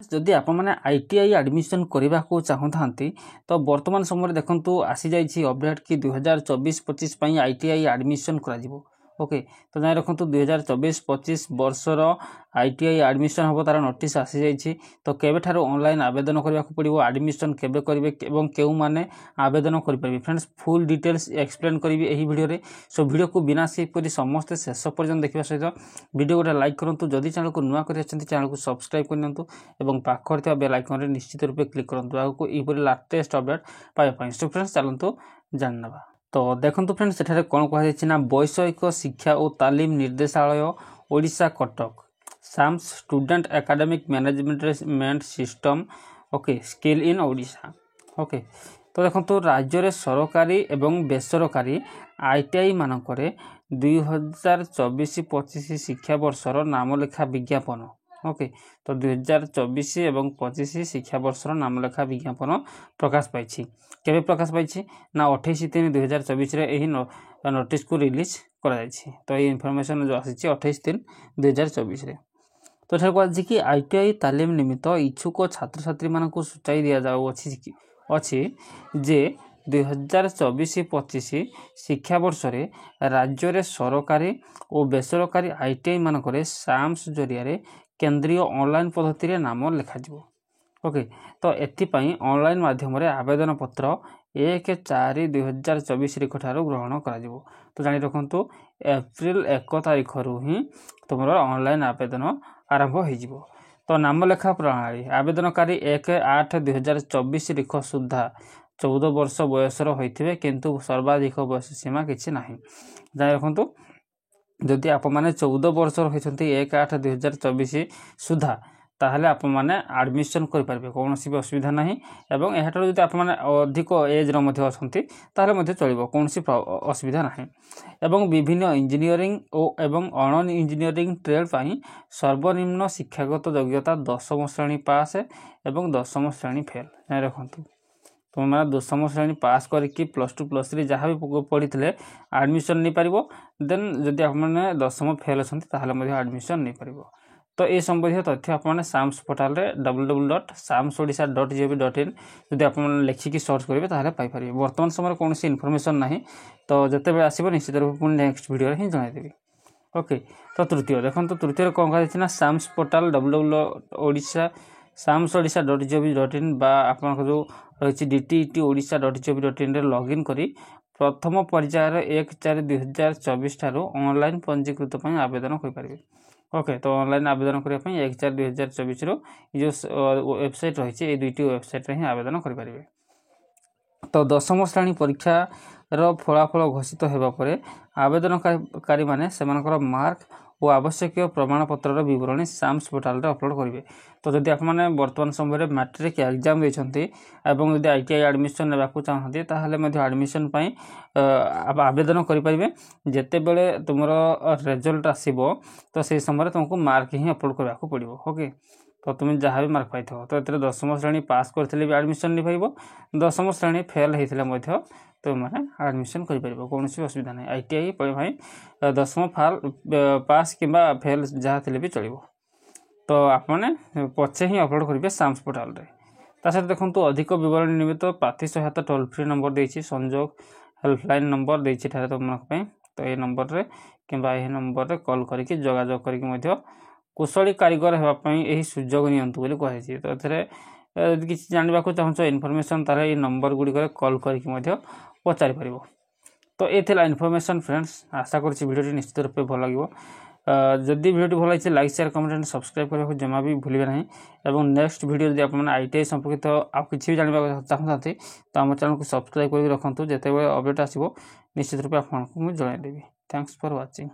जदि आपण मैंने आईटीआई एडमिशन करने को चाहूँ तो वर्तमान समय देखु आसी जाइए अपडेट कि 2024-25 आईटीआई एडमिशन करा ओके तो जाए रखु 2024-25 वर्षर आईटीआई एडमिशन हम तार नोटिस आसी जाइए तो केबे ऑनलाइन आवेदन करने को पड़ो एडमिशन केबे करेंगे और क्यों मैंने आवेदन करेंगे फ्रेंड्स फुल डिटेल्स एक्सप्लेन करी यही वीडियो सो वीडियो को बिना स्किप करी समस्ते शेष पर्यटन देखा सहित वीडियो गोटे लाइक करूँ जदि चैनल को नुआ कर चैनल को सब्सक्राइब करनी पाखर थी बेल आइकन रे निश्चित रूप क्लिक करूँ आगे यहपरी लाटेस्ट अपडेट पाइबापी सो फ्रेंड्स चलतु जानवा तो देखो फ्रेंड्स सेठारे कौन कहुना वैषयिक शिक्षा और तालीम निर्देशालय Odisha Cuttack SAMS student academic management system okay skill in Odisha okay तो देखो राज्य में सरकारी एवं बेसरकारी आईटीआई मानक 2024-25 शिक्षा वर्षर नामलेखा विज्ञापन ओके तो 2024 एवं 25 शिक्षा वर्षर नामलेखा विज्ञापन प्रकाश पाई केबे प्रकाश पाई ना 28/3/2024 यही नोटिस को रिलीज करा तो ये इनफॉरमेशन जो आसी 28/3/2024 तो एठार कहुच्छी कि आईटीआई तालीम निमित्त इच्छुक छात्र छात्री मानक सूचाई दि जाऊँगी जे 2024-25 शिक्षा वर्ष राज्य में सरकारी और बेसरकारी आईटीआई मानक साम्स जरिया केंद्रीय ऑनलाइन पद्धति रे नाम लिखा ओके तो एथिपाई ऑनलाइन माध्यम आवेदन पत्र 1/4/2024 ठार ग्रहण करा तो जानी रखु एप्रिल 1 तारिख ही तुम ऑनलाइन आवेदन आरंभ हो तो नामलेखा प्रणाली आवेदनकारी 1/8/2024 तारीख सुधा 14 वर्ष बयसर होते किंतु सर्वाधिक बयस सीमा किसी ना जानी रखु जदि आप मैंने 14 वर्ष होती 1/8/2024 सुधा ताहले आप मैंने एडमिशन करेंगे कौन भी असुविधा ना एवं यह जब आप अधिक एज अच्छा चलो कौन असुविधा ना एवं विभिन्न इंजीनियरिंग एवं अण इंजीनियरिंग ट्रेड सर्वनिम्न शिक्षागत योग्यता 10वीं श्रेणी पास एवं 10वीं श्रेणी फेल रखु तुम मैंने 10वीं श्रेणी पास करके +2 +3 जहाँ भी पढ़ी एडमिशन नहीं पार देन जदि आपने 10वीं फेल अच्छा एडमिशन नहीं पार तो ये संबंधी तथ्य आपने साम्स पोर्टाल www.samsodisha.gov.in जब आप लिखिकी सर्च करेंगे ताहले पाइपर वर्तमान समय कौन इनफॉरमेशन ना तो जिते आसो निश्चित रूप पुणी नेक्स्ट वीडियो हिं जनईदेवी ओके तो तृतीय देखो तृतीय कौन कहा साम्स पोर्टाल www.samsodisha.gov.in आपन जो रही dtet.odisha.gov.in लॉगिन करी प्रथम पर्यायर 1/4/2024 ठारू ऑनलाइन पंजीकृत आवेदन करेंगे ओके तो ऑनलाइन आवेदन करने 1/4/2024 जो वेबसाइट रही है दुईटी वेबसाइट ही आवेदन करेंगे तो 10वीं श्रेणी परीक्षार फलाफल घोषित होगापर आवेदनकारी मैंने से मार्क और आवश्यक प्रमाणपत्र विवरणी साम्स पोर्टाल अपलोड करेंगे तो जदि आप वर्तमान समय मैट्रिक एग्जाम देते जब आईटीआई एडमिशन ने चाहते ताहले एडमिशन आवेदन करेंगे जिते बड़े तुम रिजल्ट आसो तो से समय तुमको मार्क ही अपलोड करने को पड़ो ओके तो तुम जहाँ भी मार्क पाई तो ये 10वीं श्रेणी पास करते भी एडमिशन नहीं पाइब 10वीं श्रेणी फेल होते तुम मैंने एडमिशन करें कौन भी असुविधा नहीं आईटीआई भाई 10वीं पास कि फेल जहाँ थे भी चलो तो आपने पचे ही अपलोड करेंगे साम्स पोर्टाल सहित देखो अधिक विवरण निमित्त प्रार्थी सहायता टोल फ्री नंबर देती संजोग हेल्पलाइन नंबर देती तुम तो ये नंबर रे कि नंबर रे कॉल करके जोगाजोग करके कुशली कारीगर होगापी यही सुजोग नियंतु बोली कहुई तो यदि किसी जानवा चाहो इनफॉरमेशन तार ये नंबर गुड़िक कॉल करके पचारि पार तो ये इनफॉरमेशन फ्रेंड्स आशा करुँच वीडियो निश्चित रूप भल लगे जदि वीडियो भल लगी like share comment and subscribe करने को जमा भी भूलिए ना और नेक्स्ट वीडियो जब आप आईटीआई संपर्कित आउ कि भी जानवा चाहते तो आम चैनल को सब्सक्राइब करके रखुँ जिते अपडेट आसो निश्चित रूप आपको जनईदेवी थैंक्स फॉर वाचिंग।